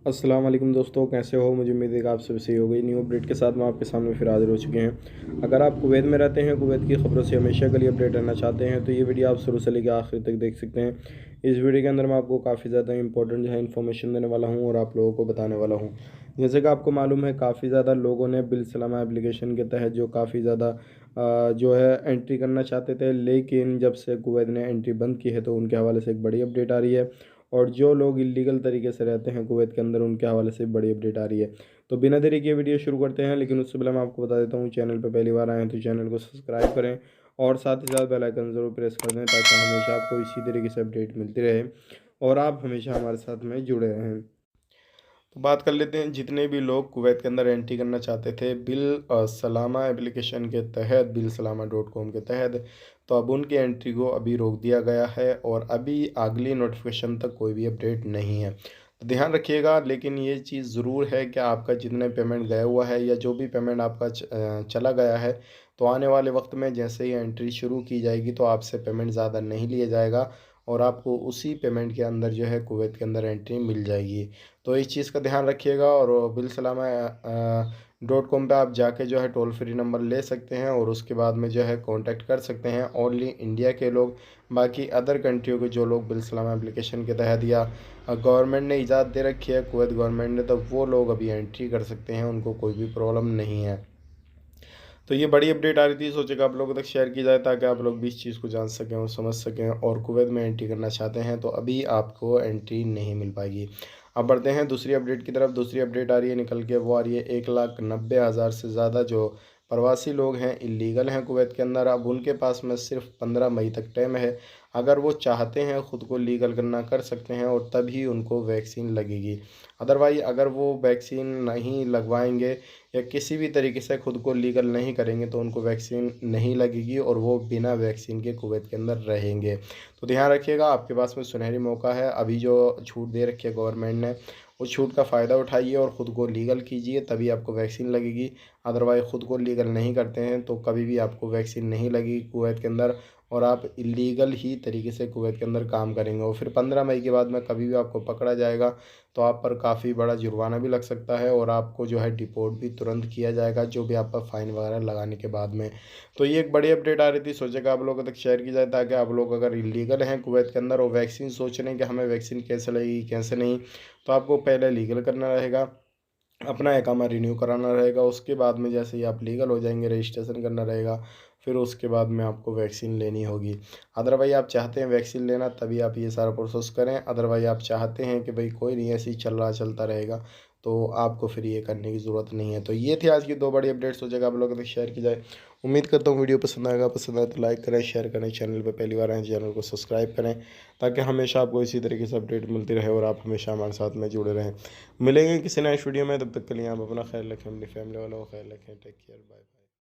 अस्सलाम वालेकुम दोस्तों, कैसे हो? मुझे उम्मीद है कि आप सब सही हो गई। न्यू अपडेट के साथ मैं आपके सामने फिर हाजिर हो चुके हैं। अगर आप कुवैत में रहते हैं, कुवैत की खबरों से हमेशा के लिए अपडेट रहना चाहते हैं, तो ये वीडियो आप शुरू से लेकर आखिर तक देख सकते हैं। इस वीडियो के अंदर मैं आपको काफ़ी ज़्यादा इंपॉर्टेंट जो है इन्फॉर्मेशन देने वाला हूँ और आप लोगों को बताने वाला हूँ। जैसे कि आपको मालूम है, काफ़ी ज़्यादा लोगों ने बिल सलामा एप्लीकेशन के तहत जो काफ़ी ज़्यादा जो है एंट्री करना चाहते थे, लेकिन जब से कुवैत ने एंट्री बंद की है तो उनके हवाले से एक बड़ी अपडेट आ रही है। और जो लोग इलीगल तरीके से रहते हैं कुवैत के अंदर, उनके हवाले से बड़ी अपडेट आ रही है। तो बिना देरी किए वीडियो शुरू करते हैं, लेकिन उससे पहले मैं आपको बता देता हूँ, चैनल पर पहली बार आए हैं तो चैनल को सब्सक्राइब करें और साथ ही साथ बेल आइकन ज़रूर प्रेस कर दें, ताकि हमेशा आपको इसी तरीके से अपडेट मिलती रहे और आप हमेशा हमारे साथ में जुड़े रहें। तो बात कर लेते हैं, जितने भी लोग कुवैत के अंदर एंट्री करना चाहते थे बिल सलामा एप्लीकेशन के तहत, बिल सलामा .com के तहत, तो अब उनकी एंट्री को अभी रोक दिया गया है और अभी अगली नोटिफिकेशन तक कोई भी अपडेट नहीं है। तो ध्यान रखिएगा, लेकिन ये चीज़ ज़रूर है कि आपका जितने पेमेंट गया हुआ है या जो भी पेमेंट आपका चला गया है, तो आने वाले वक्त में जैसे ही एंट्री शुरू की जाएगी तो आपसे पेमेंट ज़्यादा नहीं लिया जाएगा और आपको उसी पेमेंट के अंदर जो है कुवैत के अंदर एंट्री मिल जाएगी। तो इस चीज़ का ध्यान रखिएगा और बिल सलामा .com पे आप जाके जो है टोल फ्री नंबर ले सकते हैं और उसके बाद में जो है कांटेक्ट कर सकते हैं। ओनली इंडिया के लोग, बाकी अदर कंट्रियों के जो लोग बिल सलामा एप्लीकेशन के तहत या गवर्नमेंट ने इजाज़त दे रखी है कुवैत गवर्नमेंट ने, तो वो लोग अभी एंट्री कर सकते हैं, उनको कोई भी प्रॉब्लम नहीं है। तो ये बड़ी अपडेट आ रही थी, सोचे कि आप लोगों तक शेयर की जाए ताकि आप लोग भी इस चीज़ को जान सकें और समझ सकें, और कुवैत में एंट्री करना चाहते हैं तो अभी आपको एंट्री नहीं मिल पाएगी। अब बढ़ते हैं दूसरी अपडेट की तरफ। दूसरी अपडेट आ रही है निकल के, वो आ रही है 1,90,000 से ज़्यादा जो प्रवासी लोग हैं, इलीगल हैं कुवैत के अंदर। अब उनके पास में सिर्फ 15 मई तक टाइम है। अगर वो चाहते हैं ख़ुद को लीगल करना, कर सकते हैं और तभी उनको वैक्सीन लगेगी। अदरवाइज़ अगर वो वैक्सीन नहीं लगवाएंगे या किसी भी तरीके से खुद को लीगल नहीं करेंगे तो उनको वैक्सीन नहीं लगेगी और वो बिना वैक्सीन के कुवैत के अंदर रहेंगे। तो ध्यान रखिएगा, आपके पास में सुनहरी मौका है। अभी जो छूट दे रखी है गवर्नमेंट ने, उस छूट का फ़ायदा उठाइए और ख़ुद को लीगल कीजिए, तभी आपको वैक्सीन लगेगी। अदरवाइज़ ख़ुद को लीगल नहीं करते हैं तो कभी भी आपको वैक्सीन नहीं लगेगी कुवैत के अंदर और आप इलीगल ही तरीके से कुवैत के अंदर काम करेंगे। और फिर 15 मई के बाद में कभी भी आपको पकड़ा जाएगा तो आप पर काफ़ी बड़ा जुर्माना भी लग सकता है और आपको जो है डिपोर्ट भी तुरंत किया जाएगा, जो भी आप पर फ़ाइन वगैरह लगाने के बाद में। तो ये एक बड़ी अपडेट आ रही थी, सोचा कि आप लोगों तक शेयर की जाए ताकि आप लोग अगर इलीगल हैं कुवैत के अंदर और वैक्सीन सोच रहे हैं कि हमें वैक्सीन कैसे लगेगी कैसे नहीं, तो आपको पहले लीगल करना रहेगा, अपना इकामा रिन्यू कराना रहेगा। उसके बाद में जैसे ही आप लीगल हो जाएंगे, रजिस्ट्रेशन करना रहेगा, फिर उसके बाद में आपको वैक्सीन लेनी होगी। अदरवाइज़ आप चाहते हैं वैक्सीन लेना, तभी आप ये सारा प्रोसेस करें। अदरवाइज़ आप चाहते हैं कि भाई कोई नहीं, ऐसे ही चल रहा चलता रहेगा, तो आपको फिर ये करने की ज़रूरत नहीं है। तो ये थी आज की दो बड़ी अपडेट्स, हो जाएगा आप लोगों तक शेयर की जाए। उम्मीद करता हूँ वीडियो पसंद आएगा, पसंद आए तो लाइक करें, शेयर करें, चैनल पर पहली बार आए चैनल को सब्सक्राइब करें, ताकि हमेशा आपको इसी तरीके से अपडेट मिलती रहे और आप हमेशा हमारे साथ में जुड़े रहें। मिलेंगे किसी नेक्स्ट वीडियो में, तब तक के लिए आप अपना ख्याल रखें, अपनी फैमिली वालों का ख्याल रखें। Take care, bye.